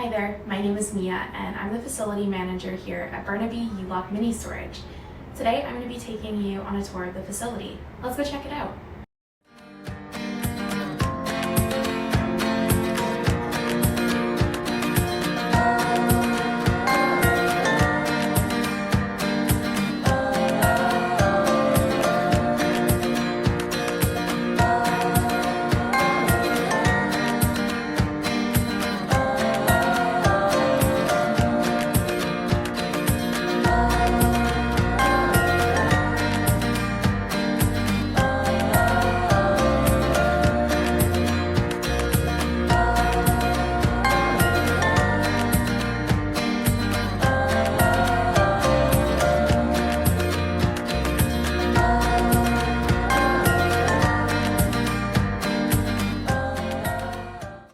Hi there, my name is Mia and I'm the facility manager here at Burnaby U-Lock Mini Storage. Today I'm going to be taking you on a tour of the facility. Let's go check it out.